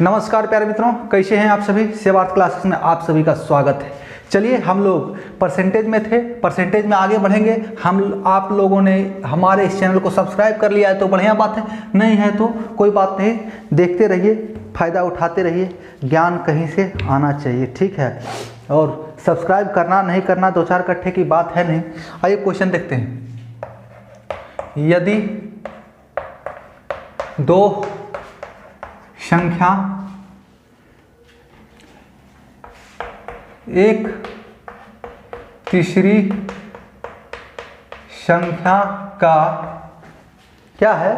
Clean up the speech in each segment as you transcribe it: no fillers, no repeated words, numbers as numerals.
नमस्कार प्यारे मित्रों, कैसे हैं आप सभी। सेवार्थ क्लासेस में आप सभी का स्वागत है। चलिए, हम लोग परसेंटेज में थे, परसेंटेज में आगे बढ़ेंगे। आप लोगों ने हमारे इस चैनल को सब्सक्राइब कर लिया है तो बढ़िया बात है, नहीं है तो कोई बात नहीं, देखते रहिए, फ़ायदा उठाते रहिए। ज्ञान कहीं से आना चाहिए, ठीक है। और सब्सक्राइब करना नहीं करना दो चार कट्ठे की बात है नहीं। आइए क्वेश्चन देखते हैं। यदि दो संख्या एक तीसरी संख्या का क्या है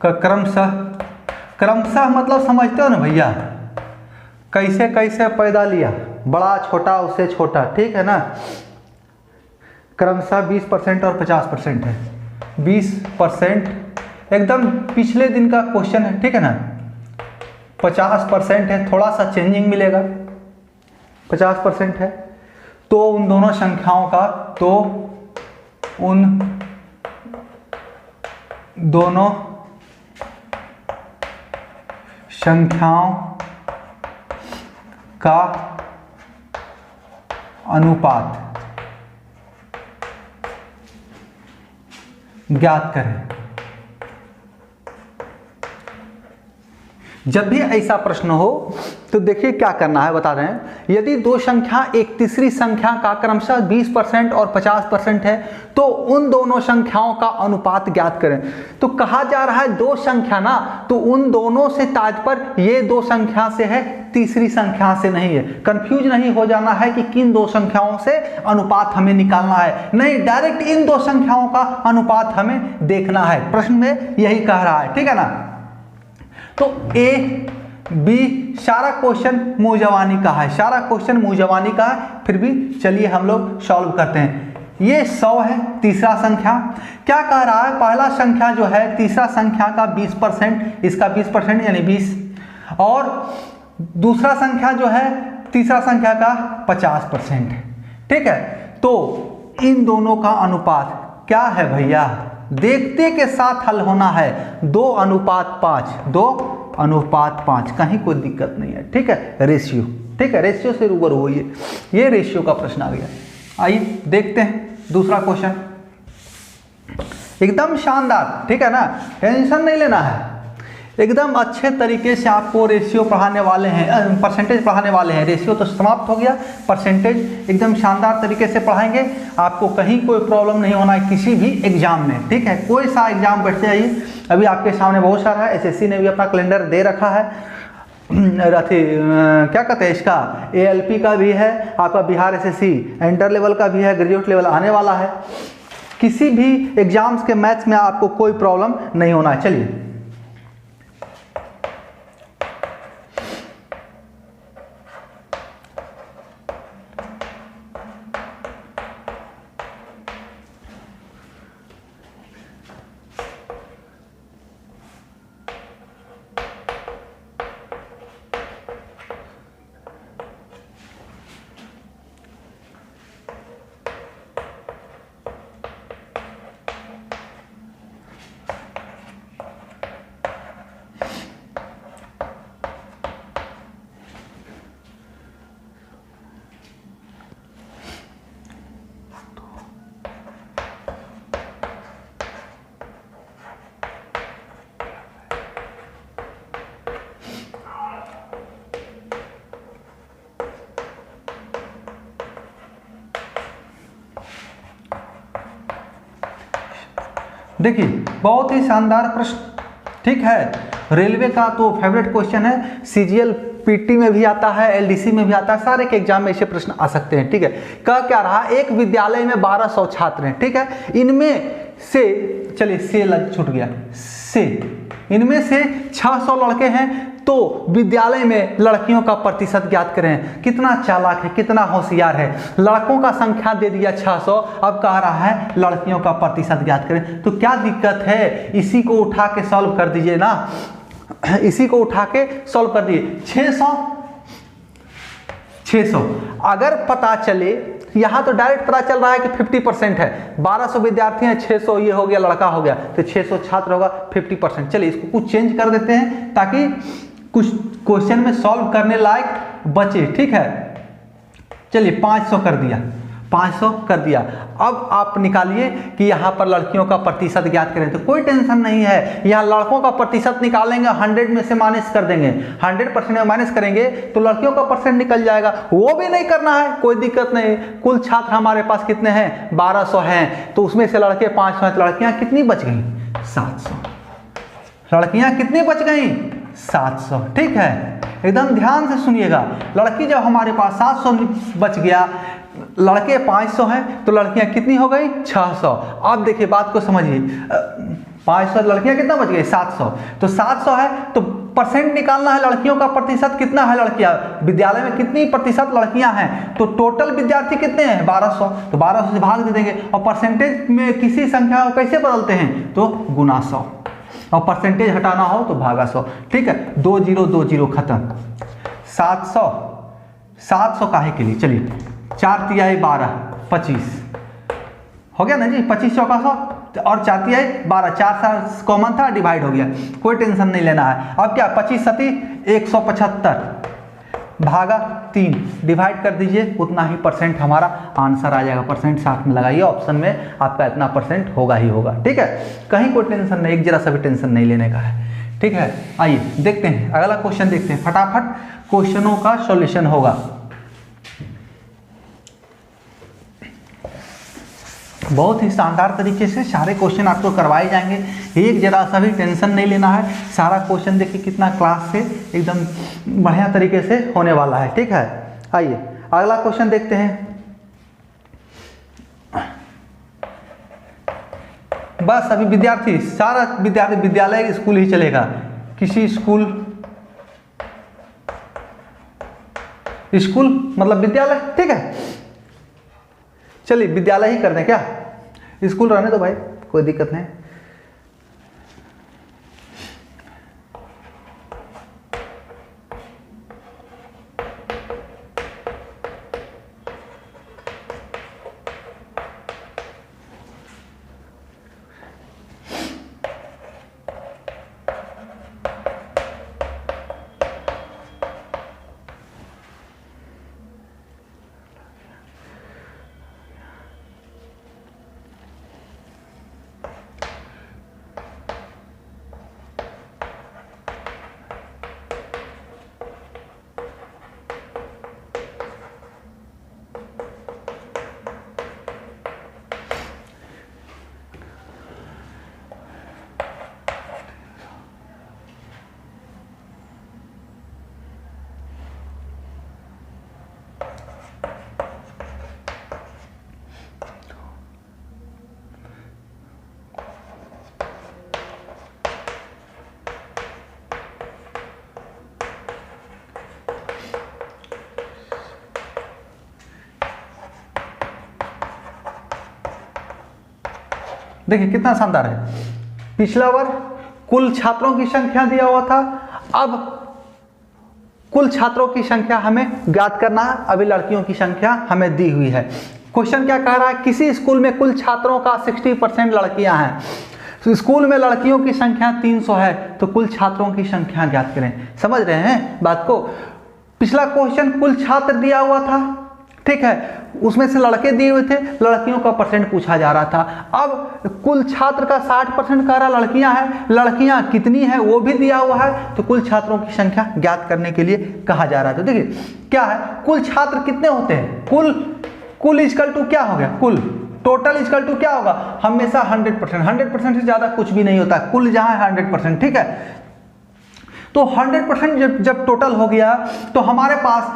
का क्रमशः मतलब समझते हो ना भैया, कैसे कैसे पैदा लिया, बड़ा छोटा उससे छोटा, ठीक है ना। क्रमशः 20% और 50% है। 20% एकदम पिछले दिन का क्वेश्चन है, ठीक है ना। 50% है, थोड़ा सा चेंजिंग मिलेगा। 50% है तो उन दोनों संख्याओं का, तो उन दोनों संख्याओं का अनुपात ज्ञात करें। जब भी ऐसा प्रश्न हो तो देखिए क्या करना है, बता रहे हैं। यदि दो संख्या एक तीसरी संख्या का क्रमशः 20% और 50% है तो उन दोनों संख्याओं का अनुपात ज्ञात करें। तो कहा जा रहा है दो संख्या ना, तो उन दोनों से तात्पर्य ये दो संख्या से है, तीसरी संख्या से नहीं है। कंफ्यूज नहीं हो जाना है कि किन दो संख्याओं से अनुपात हमें निकालना है, नहीं, डायरेक्ट इन दो संख्याओं का अनुपात हमें देखना है। प्रश्न में यही कह रहा है, ठीक है ना। तो ए बी सारा क्वेश्चन मुंह जवानी का है, सारा क्वेश्चन मुंह जवानी का है, फिर भी चलिए हम लोग सॉल्व करते हैं। ये 100 है, तीसरा संख्या क्या कह रहा है, पहला संख्या जो है तीसरा संख्या का 20%, इसका 20% यानी 20, और दूसरा संख्या जो है तीसरा संख्या का 50%, ठीक है। तो इन दोनों का अनुपात क्या है भैया, देखते के साथ हल होना है। 2:5, 2:5, कहीं कोई दिक्कत नहीं है, ठीक है। रेशियो, ठीक है, रेशियो से रूबरू होइए। ये रेशियो का प्रश्न आ गया। आइए देखते हैं दूसरा क्वेश्चन, एकदम शानदार, ठीक है ना। टेंशन नहीं लेना है, एकदम अच्छे तरीके से आपको रेशियो पढ़ाने वाले हैं, परसेंटेज पढ़ाने वाले हैं। रेशियो तो समाप्त हो गया, परसेंटेज एकदम शानदार तरीके से पढ़ाएंगे। आपको कहीं कोई प्रॉब्लम नहीं होना है किसी भी एग्जाम में, ठीक है। कोई सा एग्जाम बैठते आइए, अभी आपके सामने बहुत सारा है। एसएससी ने भी अपना कैलेंडर दे रखा है, क्या कहते हैं इसका, एएलपी का भी है, आपका बिहार एसएससी इंटर लेवल का भी है, ग्रेजुएट लेवल आने वाला है। किसी भी एग्जाम्स के मैथ्स में आपको कोई प्रॉब्लम नहीं होना है। चलिए देखिए, बहुत ही शानदार प्रश्न, ठीक है। रेलवे का तो फेवरेट क्वेश्चन है, सीजीएल पीटी में भी आता है, एलडीसी में भी आता है, सारे के एग्जाम में ऐसे प्रश्न आ सकते हैं, ठीक है। कह क्या रहा, एक विद्यालय में 1200 छात्र हैं, ठीक है। इनमें से, चलिए से लग छूट गया, से इनमें से 600 लड़के हैं, तो विद्यालय में लड़कियों का प्रतिशत ज्ञात करें। कितना चालाक है, कितना होशियार है। लड़कों का संख्या दे दिया 600, अब कह रहा है लड़कियों का प्रतिशत ज्ञात करें। तो क्या दिक्कत है, इसी को उठा के सॉल्व कर दीजिए ना, इसी को उठा के सॉल्व कर दिए। 600 अगर पता चले यहाँ तो डायरेक्ट पता चल रहा है कि 50% है, 1200 विद्यार्थी हैं, 600 ये हो गया लड़का हो गया, तो 600 छात्र होगा 50%। चलिए इसको कुछ चेंज कर देते हैं ताकि कुछ क्वेश्चन में सॉल्व करने लायक बचे, ठीक है। चलिए 500 कर दिया, 500 कर दिया। अब आप निकालिए कि यहाँ पर लड़कियों का प्रतिशत ज्ञात करें, तो कोई टेंशन नहीं है, यहाँ लड़कों का प्रतिशत निकालेंगे, 100 में से माइनस कर देंगे, 100% में माइनस करेंगे तो लड़कियों का परसेंट निकल जाएगा। वो भी नहीं करना है, कोई दिक्कत नहीं। कुल छात्र हमारे पास कितने हैं, 1200 हैं, तो उसमें से लड़के 500 हैं, तो लड़कियाँ कितनी बच गई, 700। लड़कियाँ कितनी बच गई, 700, ठीक है। एकदम ध्यान से सुनिएगा, लड़की जब हमारे पास 700 बच गया, लड़के 500 हैं, तो लड़कियां कितनी हो गई, 600। अब देखिए बात को समझिए, 500 लड़कियां कितना बच गई, 700। तो 700 है तो परसेंट निकालना है, लड़कियों का प्रतिशत कितना है, लड़कियां विद्यालय में कितनी प्रतिशत लड़कियां हैं, तो टोटल विद्यार्थी कितने हैं, 1200, तो 1200 से भाग दे देंगे। और परसेंटेज में किसी संख्या को कैसे बदलते हैं, तो गुना 100, और परसेंटेज हटाना हो तो भागा 100, ठीक है। 2020 खत्म। 700 काहे के लिए, चलिए 4 तिहाई 12, 25 हो गया ना जी, 25 चौका 100 और 4 तिहाई 12, 4 कॉमन था, डिवाइड हो गया, कोई टेंशन नहीं लेना है। अब क्या, 25 सती 175 भागा 3, डिवाइड कर दीजिए, उतना ही परसेंट हमारा आंसर आ जाएगा। परसेंट साथ में लगाइए, ऑप्शन में आपका इतना परसेंट होगा ही होगा, ठीक है। कहीं कोई टेंशन नहीं, एक जरा सा भी टेंशन नहीं लेने का है, ठीक है। आइए देखते हैं अगला क्वेश्चन, देखते हैं फटाफट क्वेश्चनों का सॉल्यूशन होगा। बहुत ही शानदार तरीके से सारे क्वेश्चन आपको करवाए जाएंगे, एक जरा सा भी टेंशन नहीं लेना है। सारा क्वेश्चन देखिए कितना क्लास से एकदम बढ़िया तरीके से होने वाला है, ठीक है। आइए अगला क्वेश्चन देखते हैं। बस अभी विद्यार्थी, सारा विद्यार्थी विद्यालय स्कूल ही चलेगा, किसी स्कूल मतलब विद्यालय, ठीक है। चलिए विद्यालय ही कर दें क्या, स्कूल रहने दो भाई, कोई दिक्कत नहीं। देखिए कितना शानदार है। पिछला वर्ग कुल छात्रों की संख्या दिया हुआ था, अब कुल छात्रों की संख्या हमें ज्ञात करना है। अभी लड़कियों की संख्या हमें दी हुई है। क्वेश्चन क्या कह रहा है, किसी स्कूल में कुल छात्रों का 60% लड़कियां हैं, तो स्कूल में लड़कियों की संख्या 300 है, तो कुल छात्रों की संख्या ज्ञात करें। समझ रहे हैं बात को। पिछला क्वेश्चन कुल छात्र दिया हुआ था, ठीक है, उसमें से लड़के दिए हुए थे, लड़कियों का परसेंट पूछा जा रहा था। अब कुल छात्र का 60% कह रहा लड़कियां हैं, लड़कियां कितनी हैं वो भी दिया हुआ है, तो कुल छात्रों की संख्या ज्ञात करने के लिए कहा जा रहा है। तो देखिए क्या है, कुल छात्र कितने होते हैं, कुल इक्वल टू क्या हो गया, कुल टोटल इक्वल टू क्या होगा, हमेशा 100%, 100% से ज्यादा कुछ भी नहीं होता, कुल जहां है 100%, ठीक है। तो 100% जब टोटल हो गया तो हमारे पास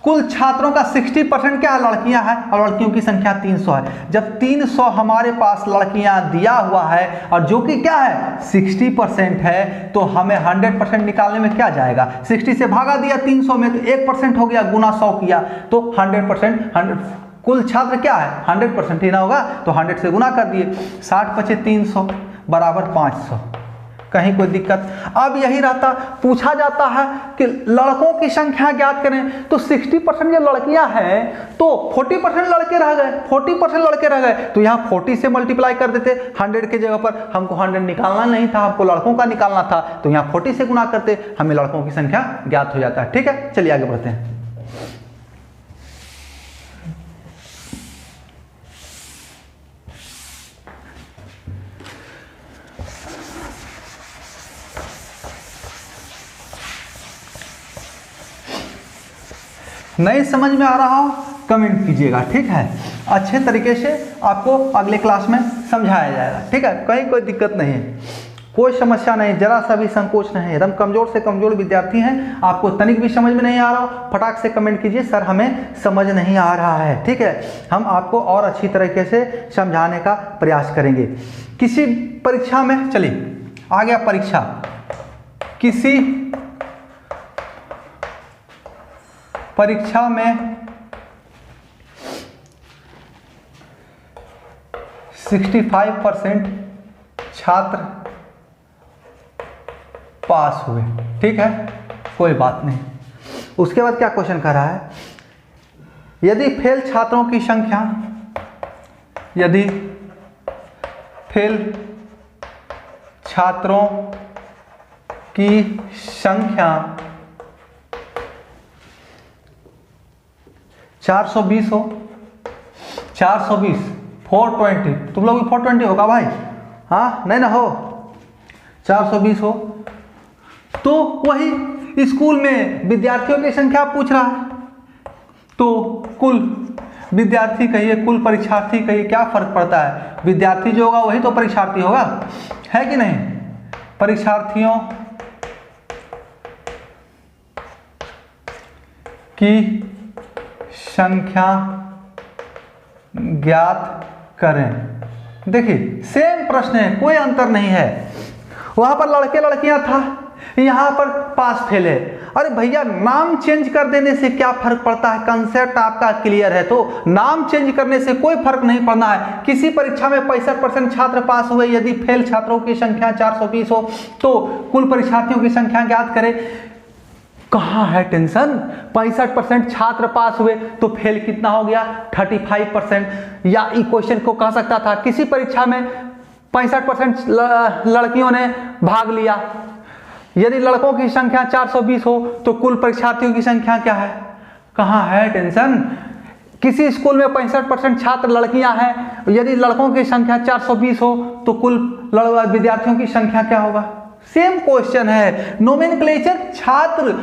कुल छात्रों का 60% क्या है, लड़कियां हैं, और लड़कियों की संख्या 300 है। जब 300 हमारे पास लड़कियां दिया हुआ है और जो कि क्या है 60% है, तो हमें 100% निकालने में क्या जाएगा, 60 से भागा दिया 300 में, तो 1% हो गया, गुना 100 किया तो 100%, कुल छात्र क्या है 100% ही ना होगा, तो 100 से गुना कर दिए, 60 × 300 बराबर 500, कहीं कोई दिक्कत? अब यही रहता, पूछा जाता है कि लड़कों की संख्या ज्ञात करें, तो 60% जो लड़कियां हैं तो 40% लड़के रह गए, 40% लड़के रह गए, तो यहाँ 40 से मल्टीप्लाई कर देते 100 की जगह पर। हमको 100 निकालना नहीं था, हमको लड़कों का निकालना था, तो यहाँ 40 से गुना करते, हमें लड़कों की संख्या ज्ञात हो जाता है। ठीक है, चलिए आगे बढ़ते हैं। नहीं समझ में आ रहा हो कमेंट कीजिएगा, ठीक है? अच्छे तरीके से आपको अगले क्लास में समझाया जाएगा, ठीक है? कहीं कोई दिक्कत नहीं है, कोई समस्या नहीं, जरा सा भी संकोच नहीं है। एकदम कमजोर से कमजोर विद्यार्थी हैं, आपको तनिक भी समझ में नहीं आ रहा, फटाक से कमेंट कीजिए सर हमें समझ नहीं आ रहा है, ठीक है? हम आपको और अच्छी तरीके से समझाने का प्रयास करेंगे। किसी परीक्षा में, चलिए आ गया परीक्षा, किसी परीक्षा में 65% छात्र पास हुए, ठीक है, कोई बात नहीं। उसके बाद क्या क्वेश्चन कर रहा है, यदि फेल छात्रों की संख्या, यदि फेल छात्रों की संख्या 420 हो, 420, 420, तुम लोग भी 420 होगा भाई, हाँ नहीं ना हो, 420 हो, तो वही स्कूल में विद्यार्थियों की संख्या पूछ रहा है, तो कुल विद्यार्थी कहिए, कुल परीक्षार्थी कहिए, क्या फर्क पड़ता है? विद्यार्थी जो होगा वही तो परीक्षार्थी होगा, है कि नहीं? परीक्षार्थियों की संख्या ज्ञात करें। देखिए सेम प्रश्न है, कोई अंतर नहीं है, वहां पर लड़के लड़कियां था, यहां पर पास फेल है। अरे भैया नाम चेंज कर देने से क्या फर्क पड़ता है? कंसेप्ट आपका क्लियर है तो नाम चेंज करने से कोई फर्क नहीं पड़ना है। किसी परीक्षा में 65% छात्र पास हुए, यदि फेल छात्रों की संख्या 420 हो तो कुल परीक्षार्थियों की संख्या ज्ञात करें। कहाँ है टेंशन? 65% छात्र पास हुए तो फेल कितना हो गया? 35%। या इस क्वेश्चन को कह सकता था किसी परीक्षा में 65% लड़कियों ने भाग लिया, यदि लड़कों की संख्या 420 हो तो कुल परीक्षार्थियों की संख्या क्या है? कहाँ है टेंशन? किसी स्कूल में 65% छात्र लड़कियां हैं, यदि लड़कों की संख्या 420 हो तो कुल विद्यार्थियों की संख्या क्या होगा? सेम क्वेश्चन है, नोमेनक्लेचर छात्र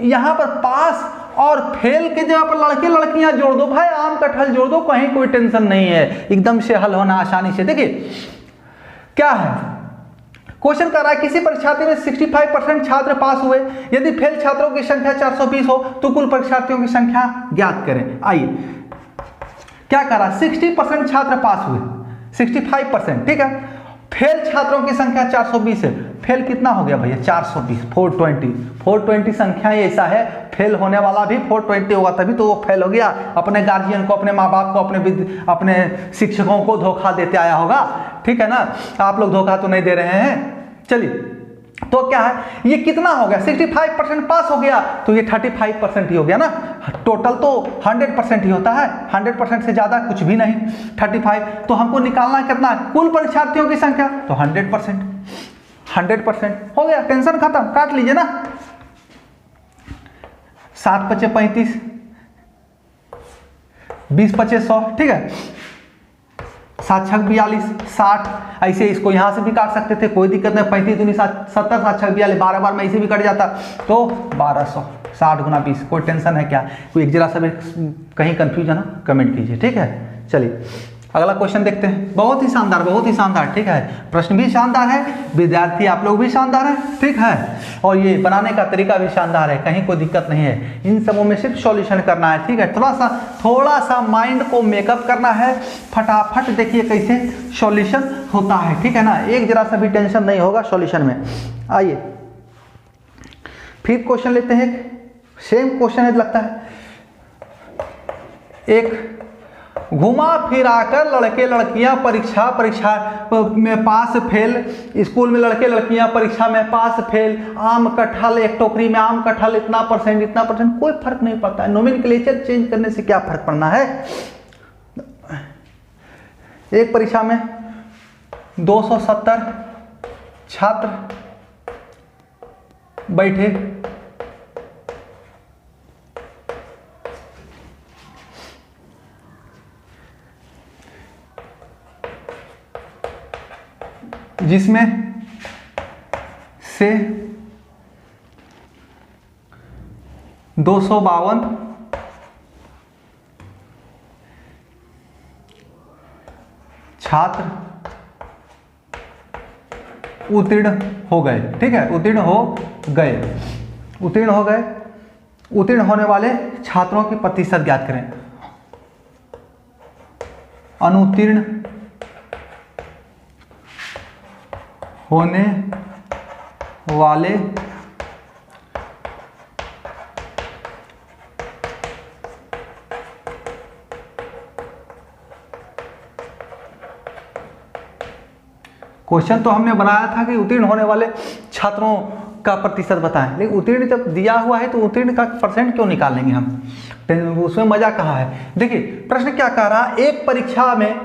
यहां पर पास और फेल के जगह पर लड़के लड़कियां जोड़ दो भाई, आम कटहल जोड़ दो, कहीं कोई टेंशन नहीं है, एकदम से हल होना आसानी से। देखिए क्या है क्वेश्चन कर रहा है, किसी परीक्षार्थी में 65% छात्र पास हुए, यदि फेल छात्रों की संख्या 420 हो तो कुल परीक्षार्थियों की संख्या ज्ञात करें। आइए क्या कर रहा है, 60% छात्र पास हुए, 65%, ठीक है, फेल छात्रों की संख्या 420 है, फेल कितना हो गया भैया? 420, 420 संख्या ऐसा है, फेल होने वाला भी 420 होगा, तभी तो वो फेल हो गया। अपने गार्जियन को, अपने माँ बाप को, अपने शिक्षकों को धोखा देते आया होगा, ठीक है ना? आप लोग धोखा तो नहीं दे रहे हैं। चलिए तो क्या है, ये कितना हो गया? 65% पास हो गया तो ये 35% ही हो गया ना, टोटल तो 100% ही होता है, 100% से ज्यादा कुछ भी नहीं, 35। तो हमको निकालना कितना? कुल परीक्षार्थियों की संख्या, तो 100% हो गया, टेंशन खत्म, काट लीजिए ना। 7 × 5 = 35, 20 × 5 = 100, ठीक है, 7 × 6 = 42, 60, ऐसे इसको यहाँ से भी काट सकते थे, कोई दिक्कत नहीं, 35 दूनी 70, 7 × 6 = 42, 12 बार में ऐसे भी कट जाता, तो 1200, 60 × 20, कोई टेंशन है क्या? कोई एक जरा सा भी कहीं कंफ्यूजन है ना, कमेंट कीजिए, ठीक है। चलिए अगला क्वेश्चन देखते हैं, बहुत ही शानदार, बहुत ही शानदार, ठीक है, प्रश्न भी शानदार है, विद्यार्थी आप लोग भी शानदार हैं, ठीक है, और ये बनाने का तरीका भी शानदार है, कहीं कोई दिक्कत नहीं है, इन सबों में सिर्फ सॉल्यूशन करना है, ठीक है, थोड़ा सा माइंड को मेकअप करना है, फटाफट देखिए कैसे सॉल्यूशन होता है, ठीक है ना, एक जरा सा भी टेंशन नहीं होगा सॉल्यूशन में। आइए फिर क्वेश्चन लेते हैं, सेम क्वेश्चन है लगता है, एक घुमा फिरा कर लड़के लड़कियां परीक्षा में पास फेल, स्कूल में लड़के लड़कियां परीक्षा में पास फेल, आम कटहल एक टोकरी में आम कटहल इतना परसेंट, कोई फर्क नहीं पड़ता है। नोमेनक्लेचर चेंज करने से क्या फर्क पड़ना है। एक परीक्षा में 270 छात्र बैठे, जिसमें से 252 छात्र उत्तीर्ण हो गए। ठीक है, उत्तीर्ण हो गए। उत्तीर्ण होने वाले छात्रों के प्रतिशत ज्ञात करें। अनुत्तीर्ण होने वाले क्वेश्चन तो हमने बनाया था कि उत्तीर्ण होने वाले छात्रों का प्रतिशत बताएं, लेकिन उत्तीर्ण जब दिया हुआ है तो उत्तीर्ण का परसेंट क्यों निकालेंगे हम, उसमें मजा कहाँ है। देखिए प्रश्न क्या कह रहा है, एक परीक्षा में,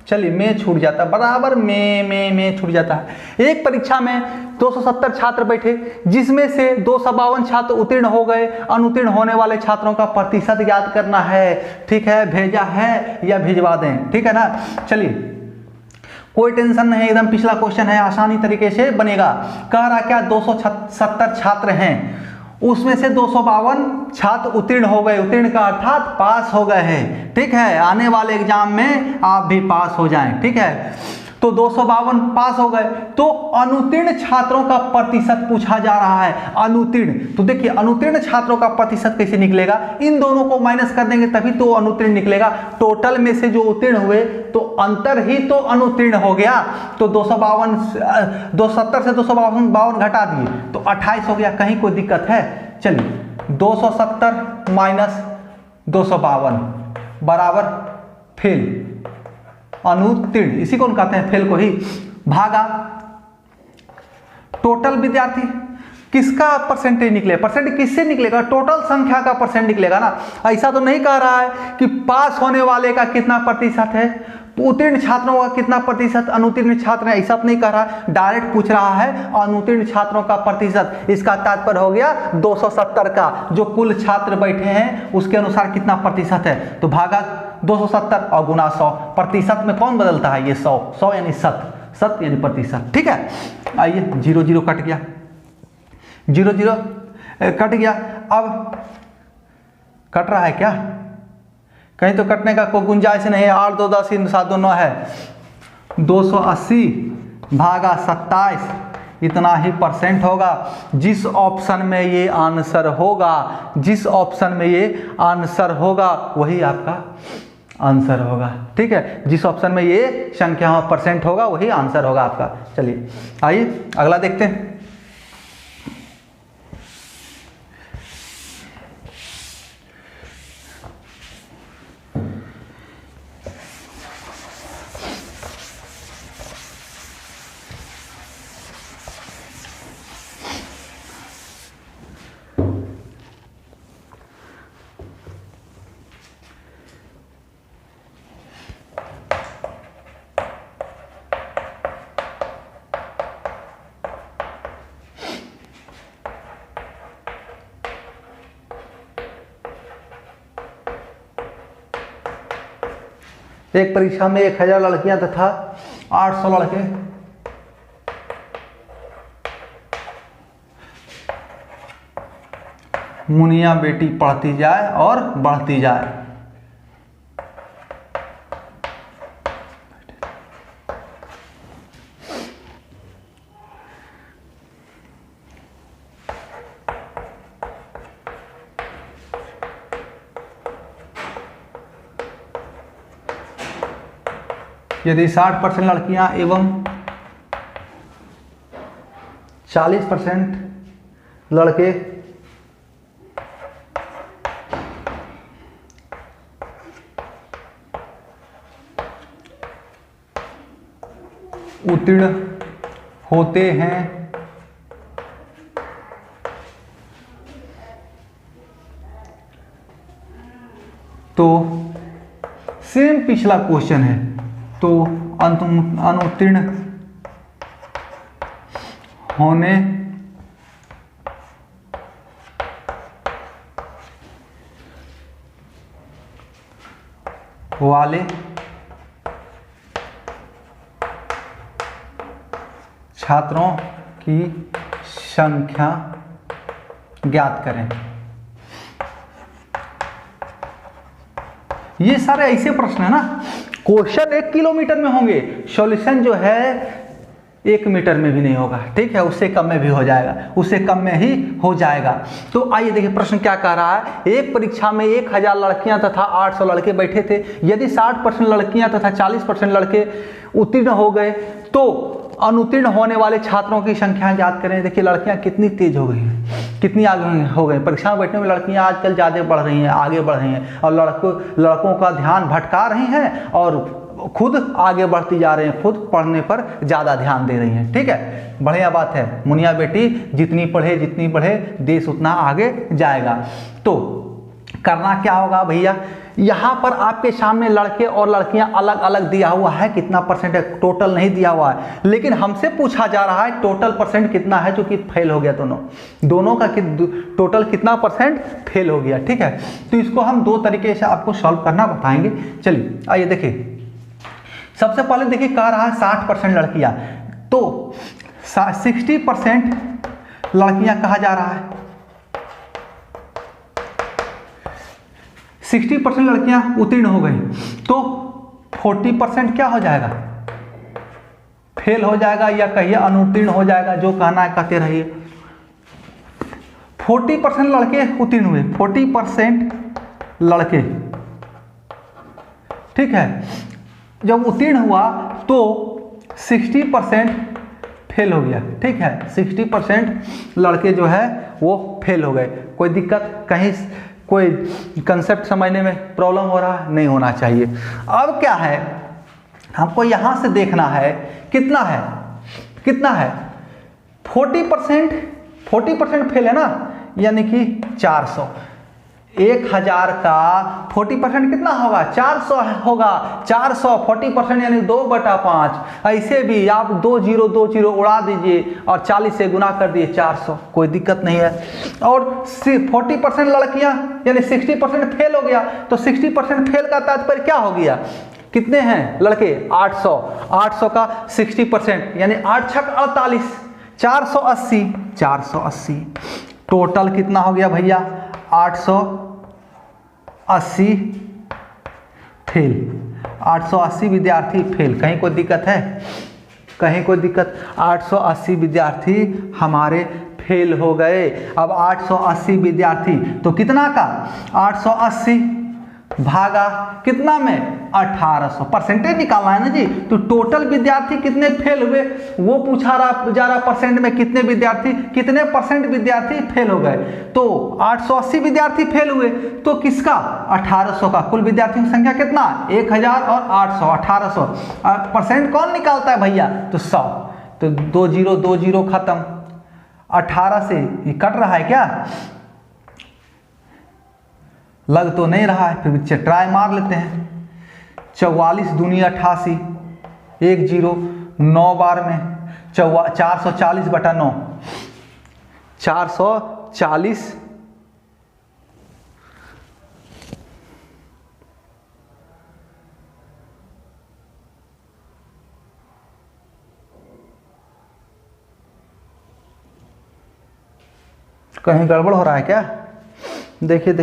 चलिए में छूट जाता है, बराबर में छूट जाता है। एक परीक्षा में 270 छात्र बैठे, जिसमें से 252 छात्र उत्तीर्ण हो गए। अनुत्तीर्ण होने वाले छात्रों का प्रतिशत ज्ञात करना है। ठीक है, भेजा है या भिजवा दें, ठीक है ना। चलिए कोई टेंशन नहीं, एकदम पिछला क्वेश्चन है, आसानी तरीके से बनेगा। कह रहा क्या 270 छात्र हैं, उसमें से 252 छात्र उत्तीर्ण हो गए। उत्तीर्ण का अर्थात पास हो गए हैं। ठीक है, आने वाले एग्जाम में आप भी पास हो जाएं। ठीक है, तो 252 पास हो गए। तो अनुत्तीर्ण छात्रों का प्रतिशत पूछा जा रहा है। अनुत्तीर्ण, तो देखिए अनुत्तीर्ण छात्रों का प्रतिशत कैसे निकलेगा, इन दोनों को माइनस कर देंगे तभी तो अनुत्तीर्ण निकलेगा। टोटल में से जो उत्तीर्ण हुए तो अंतर ही तो अनुत्तीर्ण हो गया। तो 270 से 252 घटा दिए तो 28 हो गया। कहीं कोई दिक्कत है। चलिए 270 माइनस 252 बराबर फेल, अनुत्तीर्ण, इसी को कहते हैं फेल को ही, भागा टोटल विद्यार्थी। किसका परसेंटेज निकलेगा, परसेंट किससे निकलेगा, टोटल संख्या का परसेंट निकलेगा ना। ऐसा तो नहीं कह रहा है कि पास होने वाले का कितना प्रतिशत है, उत्तीर्ण छात्रों का कितना प्रतिशत, अनुत्तीर्ण छात्र है, ऐसा तो नहीं कह रहा है। डायरेक्ट पूछ रहा है अनुत्तीर्ण छात्रों का प्रतिशत। इसका तात्पर्य हो गया 270 का जो कुल छात्र बैठे हैं उसके अनुसार कितना प्रतिशत है, तो भागा 270 और गुना 100। प्रतिशत में कौन बदलता है, ये 100 यानी शत यानी प्रतिशत। ठीक है, आइए 0 कट गया, 0 कट गया। अब कट रहा है क्या, कहीं तो कटने का कोई गुंजाइश नहीं है। 8 2 10 7 2 9 है, 280 भागा 27 इतना ही परसेंट होगा। जिस ऑप्शन में ये आंसर होगा, जिस ऑप्शन में ये आंसर होगा वही आपका आंसर होगा। ठीक है, जिस ऑप्शन में ये संख्या परसेंट होगा वही आंसर होगा आपका। चलिए आइए अगला देखते हैं। एक परीक्षा में 1000 लड़कियां तथा 800 लड़के मुनिया बेटी पढ़ती जाए और बढ़ती जाए। यदि 60% लड़कियां एवं 40% लड़के उत्तीर्ण होते हैं तो सेम पिछला क्वेश्चन है, तो अनुत्तीर्ण होने वाले छात्रों की संख्या ज्ञात करें। ये सारे ऐसे प्रश्न है ना, क्वेश्चन 1 किलोमीटर में होंगे, सॉल्यूशन जो है 1 मीटर में भी नहीं होगा, ठीक है, उससे कम में भी हो जाएगा, उससे कम में ही हो जाएगा। तो आइए देखिए प्रश्न क्या कह रहा है। एक परीक्षा में 1000 लड़कियां तथा 800 लड़के बैठे थे। यदि 60% लड़कियां तथा 40% लड़के उत्तीर्ण हो गए तो अनुत्तीर्ण होने वाले छात्रों की संख्या ज्ञात करें। देखिए लड़कियां कितनी तेज हो गई हैं, कितनी आगे हो गई। परीक्षा में बैठने में लड़कियां आजकल ज़्यादा बढ़ रही हैं, आगे बढ़ रही हैं, और लड़कों का ध्यान भटका रही हैं और खुद आगे बढ़ती जा रही हैं, खुद पढ़ने पर ज़्यादा ध्यान दे रही हैं, ठीक है, बढ़िया बात है। मुनिया बेटी जितनी पढ़े देश उतना आगे जाएगा। तो करना क्या होगा भैया, यहाँ पर आपके सामने लड़के और लड़कियां अलग अलग दिया हुआ है, कितना परसेंट है, टोटल नहीं दिया हुआ है, लेकिन हमसे पूछा जा रहा है टोटल परसेंट कितना है, जो कि फेल हो गया दोनों का टोटल कितना परसेंट फेल हो गया, ठीक है। तो इसको हम 2 तरीके से आपको सॉल्व करना बताएंगे। चलिए आइए देखिए, सबसे पहले देखिए कह रहा है 60% लड़कियां, तो 60% लड़कियां कहा जा रहा है, 60% लड़कियां उत्तीर्ण हो गई, तो 40% क्या हो जाएगा, फेल हो जाएगा, या कहिए अनुत्तीर्ण हो जाएगा, जो कहना है कहते रहिए। 40% लड़के उत्तीर्ण हुए, 40% लड़के, ठीक है, जब उत्तीर्ण हुआ तो 60% फेल हो गया, ठीक है, 60% लड़के जो है वो फेल हो गए। कोई दिक्कत, कहीं कोई कंसेप्ट समझने में प्रॉब्लम हो रहा है, नहीं होना चाहिए। अब क्या है, हमको यहां से देखना है कितना है 40% फेल है ना, यानी कि 400। 1000 का 40% कितना होगा, 400 होगा। 400 40% यानी 2/5। ऐसे भी आप 2 0 उड़ा दीजिए और 40 से गुना कर दिए 400, कोई दिक्कत नहीं है। और 40% लड़कियां यानी 60% फेल हो गया, तो 60% फेल का तात्पर्य क्या हो गया, कितने हैं लड़के, 800। 800 का 60% यानी 8 छक 48, 480। टोटल कितना हो गया भैया, 880 फेल, 880 विद्यार्थी फेल। कहीं कोई दिक्कत है, कहीं कोई दिक्कत, 880 विद्यार्थी हमारे फेल हो गए। अब 880 विद्यार्थी तो कितना का, 880 भागा कितना में, 1800, परसेंटेज निकालना है ना जी। तो टोटल विद्यार्थी कितने फेल हुए वो पूछा जा रहा परसेंट में, कितने परसेंट विद्यार्थी फेल हो गए। तो 880 विद्यार्थी फेल हुए, तो किसका, 1800 का। कुल विद्यार्थियों की संख्या कितना, 1000 और 800, 1800। परसेंट कौन निकालता है भैया, तो 100। तो 2 0 खत्म। 18 से ये कट रहा है क्या, लग तो नहीं रहा है, फिर ट्राई मार लेते हैं। 44 दूनी 88, 1 0, 9 बार में 440/9, 440 कहीं गड़बड़ हो रहा है क्या, देखिए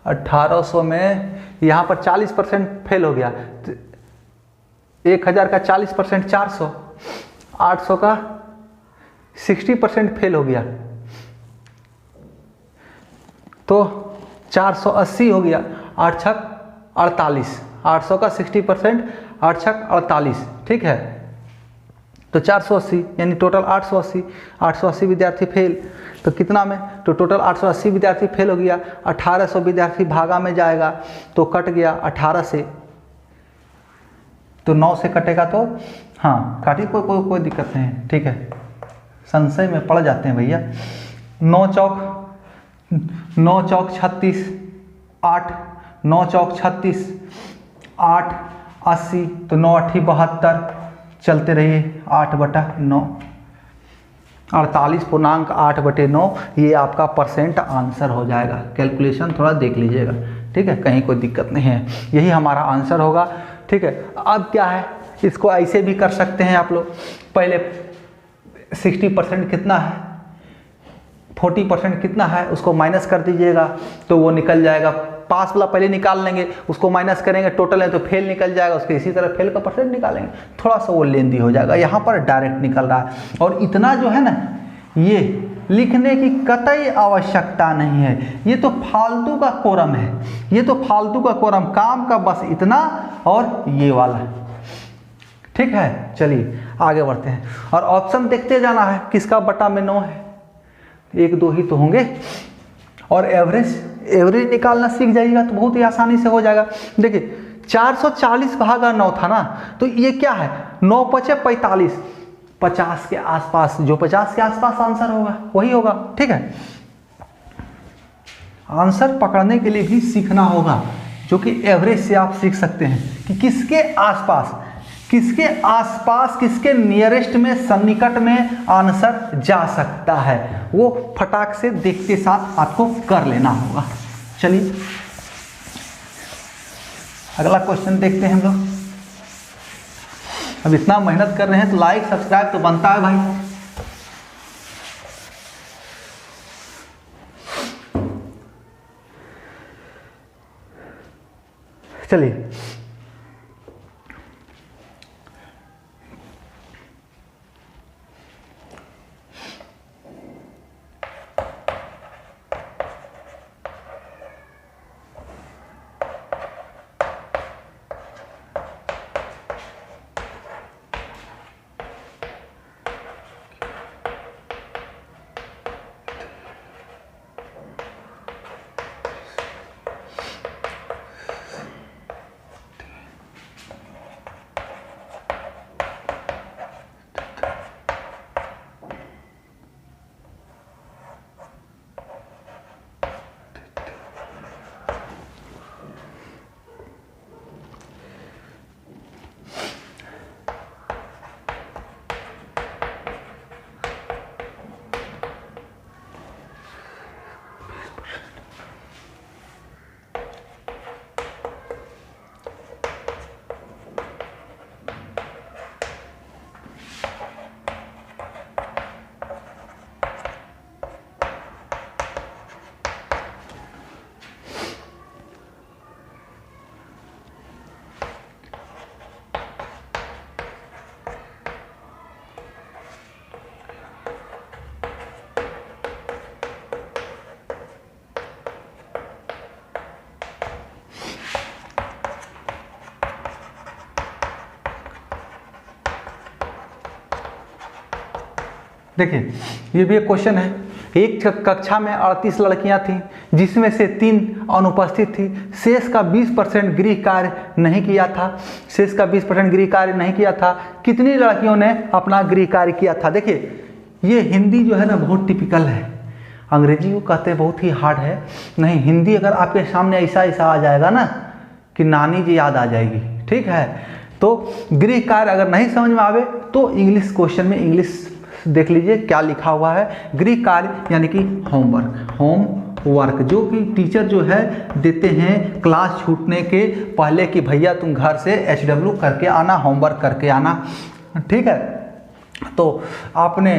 1800 में यहाँ पर 40% फेल हो गया, 1000 का 40% 400, 800 का 60% फेल हो गया, तो 480 हो गया, 8 छक 48, 800 का 60%, 8 छक 48, ठीक है। तो 480 यानी टोटल 880, 880 विद्यार्थी फेल। तो कितना में, तो टोटल 880 विद्यार्थी फेल हो गया। 1800 विद्यार्थी भागा में जाएगा तो कट गया 18 से, तो 9 से कटेगा तो हाँ काटिए, कोई दिक्कत नहीं है, ठीक है। संशय में पड़ जाते हैं भैया। 9 चौक 36, 8, 9 चौक 36, 8, 80, तो 9 8 72, चलते रहिए 8/9, 48.8/9, ये आपका परसेंट आंसर हो जाएगा। कैलकुलेशन थोड़ा देख लीजिएगा, ठीक है, कहीं कोई दिक्कत नहीं है, यही हमारा आंसर होगा, ठीक है। अब क्या है, इसको ऐसे भी कर सकते हैं आप लोग। पहले 60% कितना है, 40% कितना है, उसको माइनस कर दीजिएगा तो वो निकल जाएगा। पास वाला पहले निकाल लेंगे, उसको माइनस करेंगे, टोटल है तो फेल निकल जाएगा, उसके इसी तरह फेल का परसेंट निकालेंगे, थोड़ा सा वो लेंदी हो जाएगा। यहाँ पर डायरेक्ट निकल रहा है, और इतना जो है ना, ये लिखने की कतई आवश्यकता नहीं है, ये तो फालतू का कोरम है, ये तो फालतू का कोरम, काम का बस इतना और ये वाला, ठीक है। चलिए आगे बढ़ते हैं, और ऑप्शन देखते जाना है, किसका बटा में 9 है, 1 2 ही तो होंगे। और एवरेज निकालना सीख जाइएगा तो बहुत ही आसानी से हो जाएगा। देखिए 440 भागा 9 था ना, तो ये क्या है, 9 5 45, 50 के आसपास, जो 50 के आसपास आंसर होगा वही होगा, ठीक है। आंसर पकड़ने के लिए भी सीखना होगा, जो कि एवरेज से आप सीख सकते हैं कि किसके आसपास, किसके नियरेस्ट में, सन्निकट में आंसर जा सकता है, वो फटाक से देखते साथ आपको कर लेना होगा। चलिए अगला क्वेश्चन देखते हैं हम लोग। अब इतना मेहनत कर रहे हैं तो लाइक सब्सक्राइब तो बनता है भाई। चलिए देखिए, ये भी एक क्वेश्चन है। एक कक्षा में 38 लड़कियां थीं, जिसमें से 3 अनुपस्थित थी। शेष का 20% गृह कार्य नहीं किया था। शेष का 20% गृह कार्य नहीं किया था। कितनी लड़कियों ने अपना गृह कार्य किया था? देखिए, ये हिंदी जो है ना बहुत टिपिकल है। अंग्रेजी को कहते हैं बहुत ही हार्ड है। नहीं, हिंदी अगर आपके सामने ऐसा ऐसा आ जाएगा ना कि नानी जी याद आ जाएगी। ठीक है, तो गृह कार्य अगर नहीं समझ में आवे तो इंग्लिश क्वेश्चन में इंग्लिश देख लीजिए क्या लिखा हुआ है। गृह कार्य यानी कि होमवर्क जो कि टीचर जो है देते हैं क्लास छूटने के पहले कि भैया तुम घर से HW करके आना, होमवर्क करके आना। ठीक है, तो आपने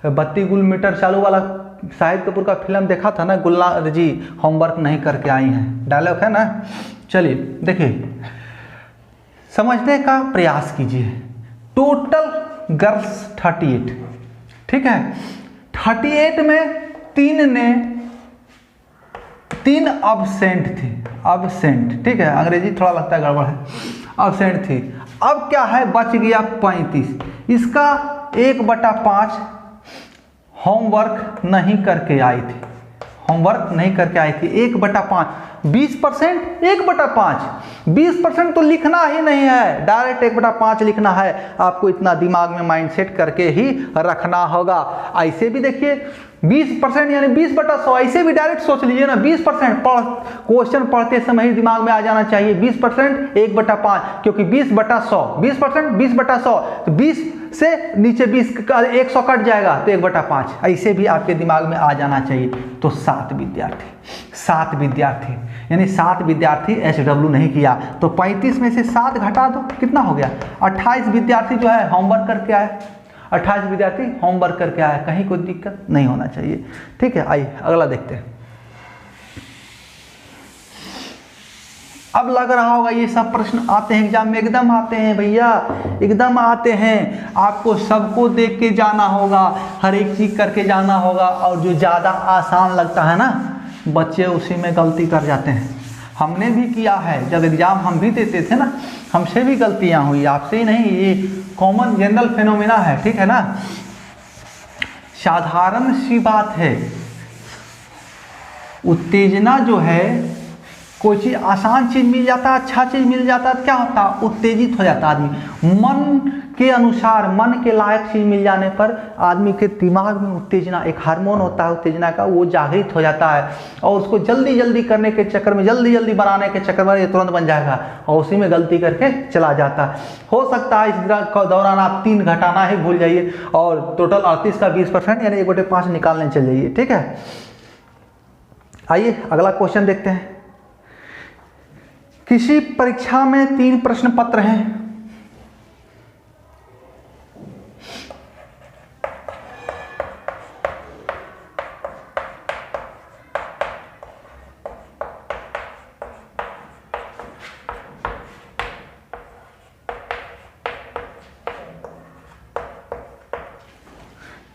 32 गुल मीटर चालू वाला शाहिद कपूर का फिल्म देखा था ना, गुलनार जी होमवर्क नहीं करके आई हैं, डायलॉग है ना। चलिए देखिए, समझने का प्रयास कीजिए। टोटल गर्ल्स 38, ठीक है। 38 में 3 अब्सेंट थी। अब्सेंट, ठीक है, अंग्रेजी थोड़ा लगता है गड़बड़ है। अब्सेंट थी। अब क्या है, बच गया 35। इसका 1/5 होमवर्क नहीं करके आई थी, होमवर्क नहीं करके आई थी। 1/5 20%, 1/5 20% तो लिखना ही नहीं है, डायरेक्ट 1/5 लिखना है। आपको इतना दिमाग में माइंडसेट करके ही रखना होगा। ऐसे भी देखिए 20% यानी 20/100, ऐसे भी डायरेक्ट सोच लीजिए ना। 20% क्वेश्चन पढ़ते समय ही दिमाग में आ जाना चाहिए। 20% 1/5, क्योंकि 20/100 20%, 20/100 तो 20 से नीचे 20 का 100 कट जाएगा तो 1/5, ऐसे भी आपके दिमाग में आ जाना चाहिए। तो 7 विद्यार्थी यानी 7 विद्यार्थी SW नहीं किया, तो 35 में से 7 घटा दो, कितना हो गया? 28 विद्यार्थी जो है होमवर्क करके आए, 28 विद्यार्थी होमवर्क करके आए, कहीं कोई दिक्कत नहीं होना चाहिए। ठीक है, आइए अगला देखते हैं। अब लग रहा होगा ये सब प्रश्न आते हैं एग्जाम में, एकदम आते हैं भैया, एकदम आते हैं। आपको सबको देख के जाना होगा, हर एक चीज करके जाना होगा, और जो ज़्यादा आसान लगता है ना, बच्चे उसी में गलती कर जाते हैं। हमने भी किया है, जब एग्जाम हम भी देते थे ना, हमसे भी गलतियां हुई, आपसे ही नहीं, ये कॉमन जनरल फिनोमिना है, ठीक है ना। साधारण सी बात है, उत्तेजना जो है, कोई चीज़ आसान चीज़ मिल जाता है, अच्छा चीज़ मिल जाता है, क्या होता है? उत्तेजित हो जाता है आदमी। मन के अनुसार, मन के लायक चीज़ मिल जाने पर आदमी के दिमाग में उत्तेजना, एक हार्मोन होता है उत्तेजना का, वो जागृत हो जाता है, और उसको जल्दी जल्दी करने के चक्कर में, जल्दी जल्दी बनाने के चक्कर में ये तुरंत बन जाएगा, और उसी में गलती करके चला जाता है। हो सकता है इस दौरान आप 3 घटाना ही भूल जाइए, और टोटल 38 का 20% यानी 1/5 निकालने चल जाइए। ठीक है, आइए अगला क्वेश्चन देखते हैं। किसी परीक्षा में 3 प्रश्न पत्र हैं,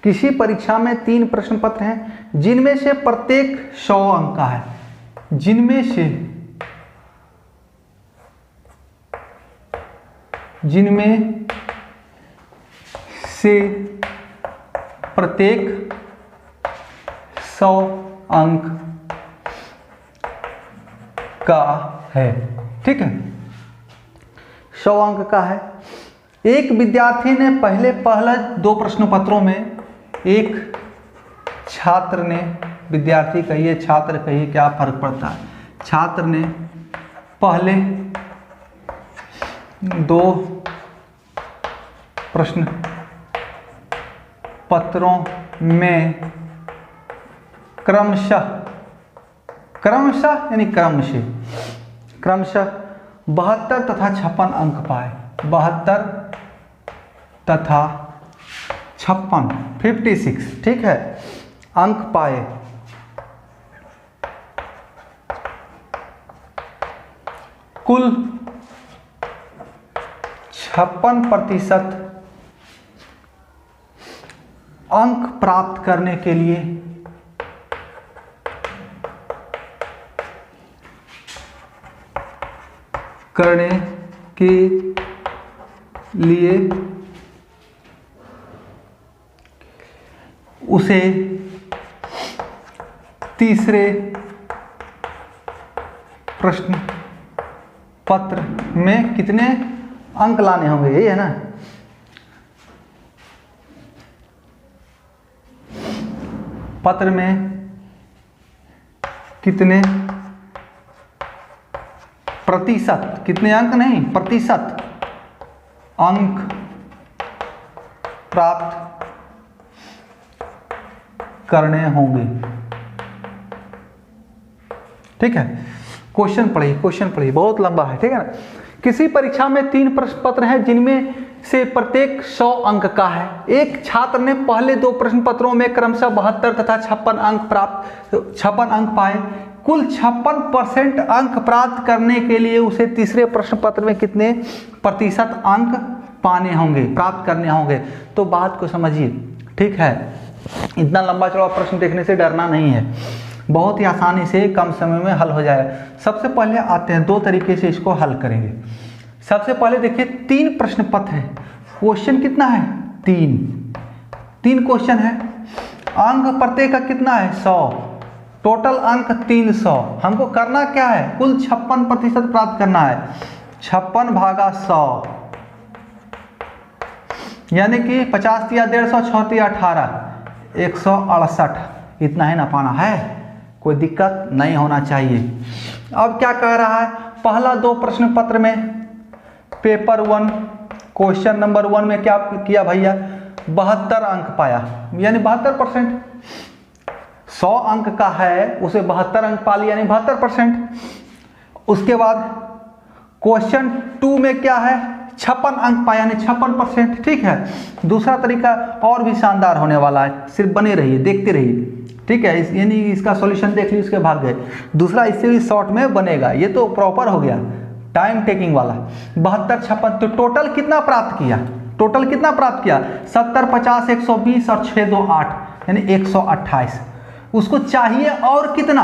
किसी परीक्षा में 3 प्रश्न पत्र हैं, जिनमें से प्रत्येक 100 अंक का है, जिनमें से प्रत्येक 100 अंक का है। ठीक है, 100 अंक का है। एक विद्यार्थी ने पहले 2 प्रश्न पत्रों में, एक छात्र ने, विद्यार्थी कहिए छात्र कहिए, क्या फर्क पड़ता है, छात्र ने पहले 2 प्रश्न पत्रों में क्रमशः यानी क्रमशः 72 तथा 56 अंक पाए। 72 तथा 56 56, ठीक है, अंक पाए। कुल 56% अंक प्राप्त करने के लिए उसे तीसरे प्रश्न पत्र में कितने अंक लाने होंगे, यही है ना। पत्र में कितने प्रतिशत, कितने अंक नहीं, प्रतिशत अंक प्राप्त करने होंगे। ठीक है, क्वेश्चन पढ़िए, बहुत लंबा है। ठीक है ना। किसी परीक्षा में 3 प्रश्न पत्र हैं, जिनमें से प्रत्येक 100 अंक का है। एक छात्र ने पहले 2 प्रश्न पत्रों में क्रमशः 72 तथा 56 अंक पाए। कुल 56% अंक प्राप्त करने के लिए उसे तीसरे प्रश्न पत्र में कितने प्रतिशत अंक पाने होंगे, प्राप्त करने होंगे। तो बात को समझिए, ठीक है। इतना लंबा चौड़ा प्रश्न देखने से डरना नहीं है, बहुत ही आसानी से कम समय में हल हो जाए। सबसे पहले आते हैं 2 तरीके से इसको हल करेंगे। सबसे पहले देखिए 3 प्रश्न पत्र है, क्वेश्चन कितना है 3 क्वेश्चन है, अंक प्रत्येक का कितना है 100, टोटल अंक 300। हमको करना क्या है, कुल 56% प्राप्त करना है, 56 भागा 100 यानी कि 50 या 150 6 या 18 168, इतना ही ना पाना है, कोई दिक्कत नहीं होना चाहिए। अब क्या कह रहा है, पहला 2 प्रश्न पत्र में पेपर 1 क्वेश्चन नंबर 1 में क्या किया भैया, 72 अंक पाया, यानी 72%। 100 अंक का है उसे 72 अंक पा लिया, यानी 72%। उसके बाद क्वेश्चन 2 में क्या है, 56 अंक पाया, यानी 56%। ठीक है, दूसरा तरीका और भी शानदार होने वाला है, सिर्फ बने रहिए देखते रहिए। ठीक है, यानी इसका सॉल्यूशन देख लीजिए, उसके भाग गए। दूसरा इससे भी शॉर्ट में बनेगा, ये तो प्रॉपर हो गया, टाइम टेकिंग वाला। 72 56, तो टोटल कितना प्राप्त किया, टोटल कितना प्राप्त किया 70 50 120 और 6 2 8, यानी 128। उसको चाहिए और कितना,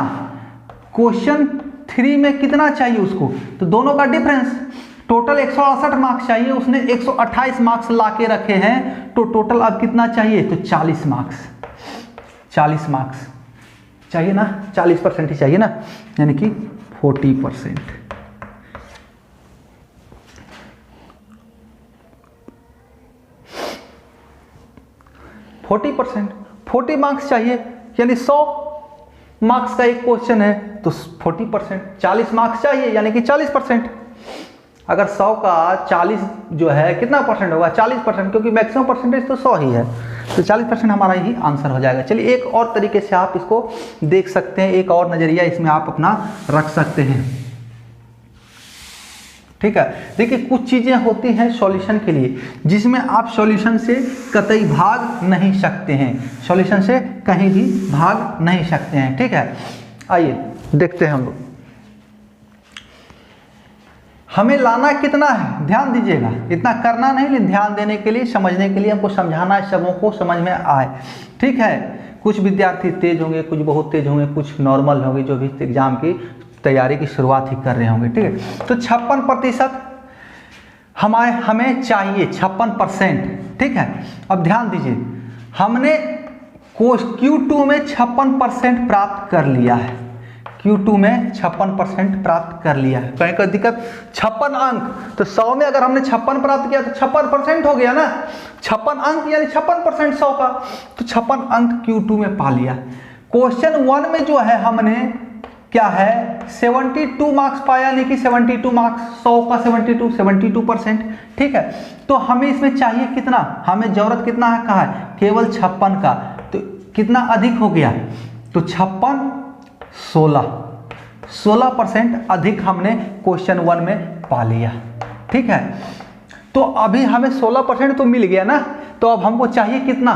क्वेश्चन 3 में कितना चाहिए उसको, तो दोनों का डिफरेंस, टोटल 168 मार्क्स चाहिए, उसने 128 मार्क्स ला के रखे हैं, तो टोटल अब कितना चाहिए, तो 40 मार्क्स, 40 मार्क्स चाहिए ना, 40% ही चाहिए ना, यानी कि 40%। 40%, 40 मार्क्स चाहिए, यानी 100 मार्क्स का एक क्वेश्चन है तो 40%, 40 मार्क्स चाहिए यानी कि 40%। अगर 100 का 40 जो है कितना परसेंट होगा, 40%, क्योंकि मैक्सिमम परसेंटेज तो 100 ही है, तो 40% हमारा ही आंसर हो जाएगा। चलिए एक और तरीके से आप इसको देख सकते हैं, एक और नज़रिया इसमें आप अपना रख सकते हैं। ठीक है, देखिए कुछ चीज़ें होती हैं सॉल्यूशन के लिए जिसमें आप सॉल्यूशन से कतई भाग नहीं सकते हैं, सॉल्यूशन से कहीं भी भाग नहीं सकते हैं। ठीक है, आइए देखते हैं हम लोग। हमें लाना कितना है, ध्यान दीजिएगा, इतना करना नहीं, लेकिन ध्यान देने के लिए, समझने के लिए हमको समझाना है, सबों को समझ में आए। ठीक है, कुछ विद्यार्थी तेज होंगे, कुछ बहुत तेज होंगे, कुछ नॉर्मल होंगे जो भी एग्जाम की तैयारी की शुरुआत ही कर रहे होंगे। ठीक है, तो 56% हमें चाहिए, 56%। ठीक है, अब ध्यान दीजिए, हमने Q2 में 56% प्राप्त कर लिया है, Q2 में 56% प्राप्त कर लिया है। कहीं कोई दिक्कत, 56 अंक, तो 100 में अगर हमने 56 प्राप्त किया तो 56% हो गया ना, 56 अंक यानी 56% 100 का, तो 56 अंक Q2 में पा लिया। क्वेश्चन 1 में जो है हमने क्या है 72 मार्क्स पाया, यानी कि 72 मार्क्स, 100 का 72%। ठीक है, तो हमें इसमें चाहिए कितना, हमें जरूरत कितना है, कहा है केवल 56 का, तो कितना अधिक हो गया, तो 56 16% अधिक हमने क्वेश्चन 1 में पा लिया। ठीक है, तो अभी हमें 16% तो मिल गया ना, तो अब हमको चाहिए कितना,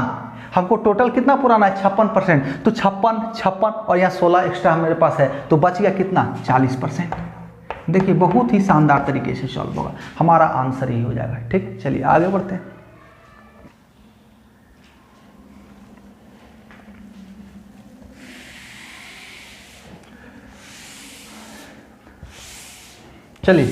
हमको टोटल कितना पुराना है 56%, तो 56 और यहाँ 16 एक्स्ट्रा मेरे पास है, तो बच गया कितना 40%। देखिए बहुत ही शानदार तरीके से सॉल्व होगा, हमारा आंसर ही हो जाएगा। ठीक, चलिए आगे बढ़ते हैं। चलिए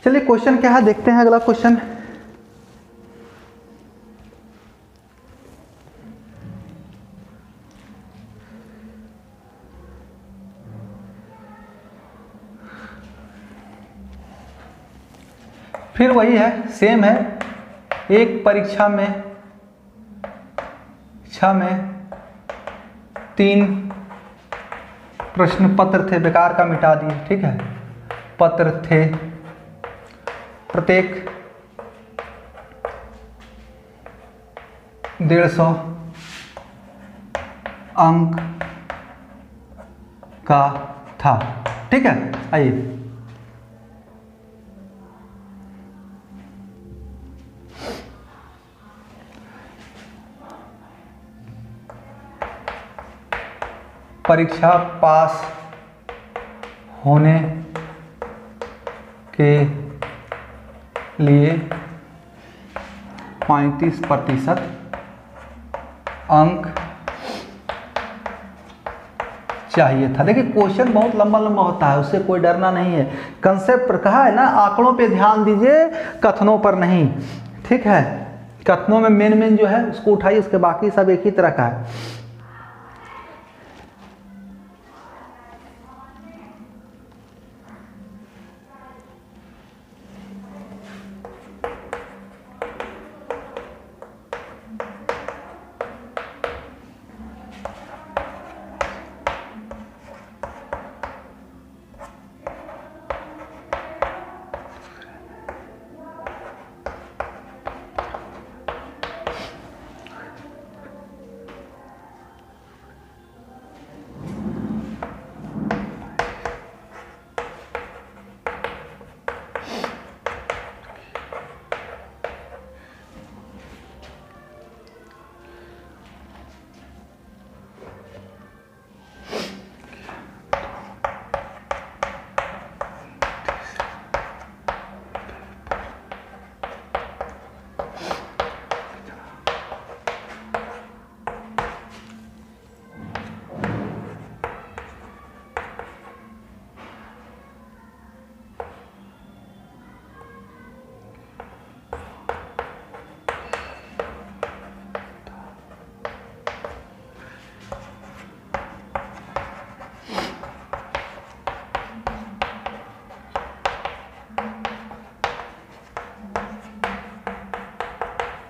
चलिए क्वेश्चन क्या है देखते हैं, अगला क्वेश्चन। फिर वही है, सेम है, एक परीक्षा में 3 प्रश्न पत्र थे, बेकार का मिटा दिए। ठीक है, पत्र थे, प्रत्येक 150 अंक का था। ठीक है, आइए परीक्षा पास होने के लिए 35% अंक चाहिए था। देखिए क्वेश्चन बहुत लंबा लंबा होता है, उससे कोई डरना नहीं है। कंसेप्ट कहा है ना, आंकड़ों पे ध्यान दीजिए, कथनों पर नहीं। ठीक है, कथनों में मेन जो है उसको उठाइए, उसके बाकी सब एक ही तरह का है।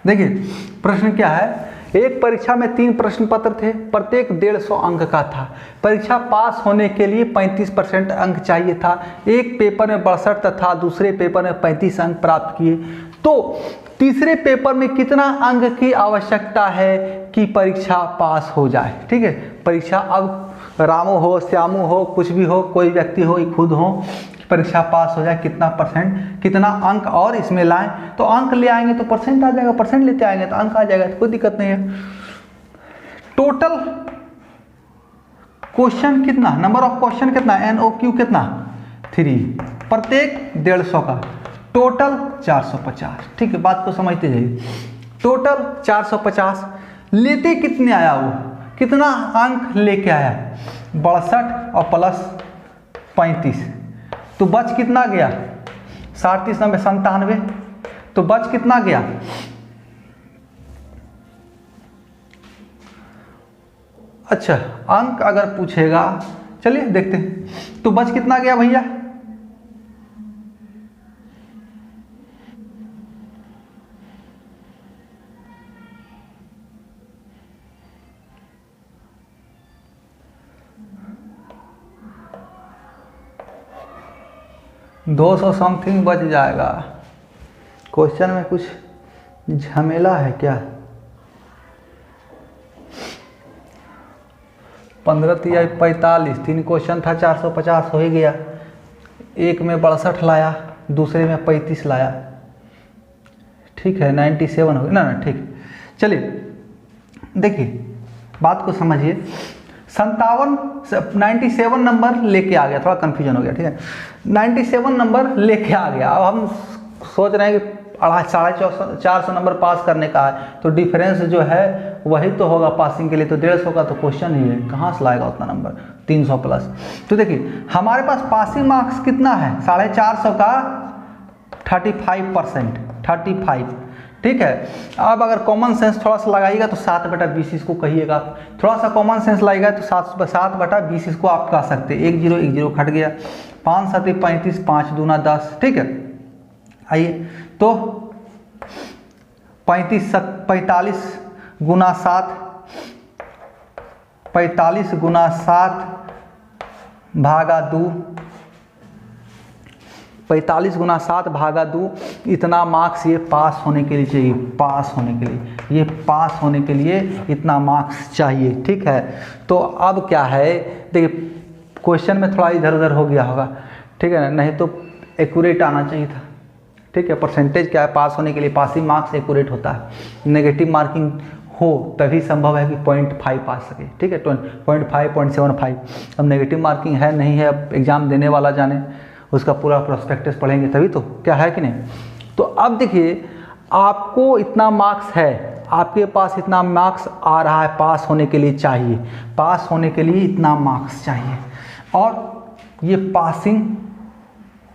देखिए प्रश्न क्या है, एक परीक्षा में 3 प्रश्न पत्र थे, प्रत्येक 150 अंक का था। परीक्षा पास होने के लिए 35% अंक चाहिए था। एक पेपर में 62 तथा दूसरे पेपर में 35 अंक प्राप्त किए, तो तीसरे पेपर में कितना अंक की आवश्यकता है कि परीक्षा पास हो जाए। ठीक है, परीक्षा अब रामू हो, श्यामू हो, कुछ भी हो, कोई व्यक्ति हो, खुद हो, परीक्षा पास हो जाए, कितना परसेंट, कितना अंक और इसमें लाएं, तो अंक ले आएंगे तो परसेंट आ जाएगा, परसेंट लेते आएंगे तो अंक आ जाएगा, तो कोई दिक्कत नहीं है। टोटल क्वेश्चन कितना, नंबर ऑफ क्वेश्चन कितना, NOQ कितना 3, प्रत्येक 150 का, टोटल 450। ठीक है, बात को समझते जाइए, टोटल 450, लेते कितने आया, वो कितना अंक लेके आया, 62 और प्लस 35, तो बच कितना गया, 60 30 90 97, तो बच कितना गया, अच्छा अंक अगर पूछेगा, चलिए देखते हैं, तो बच कितना गया भैया, दो 200 समथिंग बच जाएगा। क्वेश्चन में कुछ झमेला है क्या, 15 तिया 45, 3 क्वेश्चन था, 450 हो ही गया। एक में 62 लाया, दूसरे में 35 लाया, ठीक है 97 हो गया ना, ठीक। चलिए देखिए बात को समझिए, 97 नंबर लेके आ गया, थोड़ा कन्फ्यूजन हो गया, ठीक है, 97 नंबर लेके आ गया। अब हम सोच रहे हैं कि 450 नंबर पास करने का है, तो डिफरेंस जो है वही तो होगा पासिंग के लिए, तो 150 का तो क्वेश्चन ही है, कहाँ से लाएगा उतना नंबर, 300 प्लस। तो देखिए हमारे पास पासिंग मार्क्स कितना है, 450 का 35%, 35, ठीक है। अब अगर कॉमन सेंस थोड़ा सा लगाइएगा तो 7/20 इसको कहिएगा, थोड़ा सा कॉमन सेंस लगाएगा तो 7/20 इसको आप कह सकते हैं, 1 0 1 0 खट गया, 5 7 35, 5 दूना 10, ठीक है। आइए तो 45 गुना 7, 45 गुना 7 भागा 2, 45 गुना 7 भागा 2, इतना मार्क्स ये पास होने के लिए चाहिए, पास होने के लिए, ये पास होने के लिए इतना मार्क्स चाहिए, ठीक है। तो अब क्या है, देखिए क्वेश्चन में थोड़ा इधर उधर हो गया होगा, ठीक है ना, नहीं तो एक्यूरेट आना चाहिए था, ठीक है। परसेंटेज क्या है पास होने के लिए, पासिंग मार्क्स एक्यूरेट होता है, नेगेटिव मार्किंग हो तभी संभव है कि 0.5 आ सके, ठीक है, 0.5 0.75। अब नेगेटिव मार्किंग है नहीं है, अब एग्ज़ाम देने वाला जाने, उसका पूरा प्रोस्पेक्टस पढ़ेंगे तभी तो, क्या है कि नहीं। तो अब देखिए आपको इतना मार्क्स है, आपके पास इतना मार्क्स आ रहा है पास होने के लिए चाहिए, पास होने के लिए इतना मार्क्स चाहिए, और ये पासिंग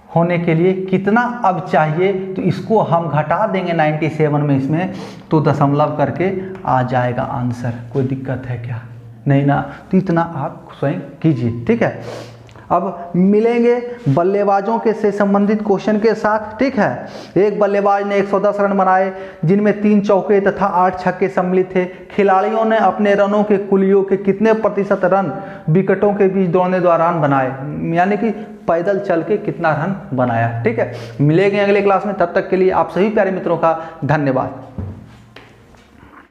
होने के लिए कितना अब चाहिए, तो इसको हम घटा देंगे 97 में इसमें, तो दशमलव करके आ जाएगा आंसर। कोई दिक्कत है क्या? नहीं ना, तो इतना आप स्वयं कीजिए, ठीक है। अब मिलेंगे बल्लेबाजों के से संबंधित क्वेश्चन के साथ, ठीक है। एक बल्लेबाज ने 110 रन बनाए जिनमें 3 चौके तथा 8 छक्के सम्मिलित थे। खिलाड़ियों ने अपने रनों के कुलियों के कितने प्रतिशत रन विकेटों के बीच दौड़ने दौरान बनाए, यानी कि पैदल चल के कितना रन बनाया, ठीक है। मिलेंगे अगले क्लास में, तब तक के लिए आप सभी प्यारे मित्रों का धन्यवाद।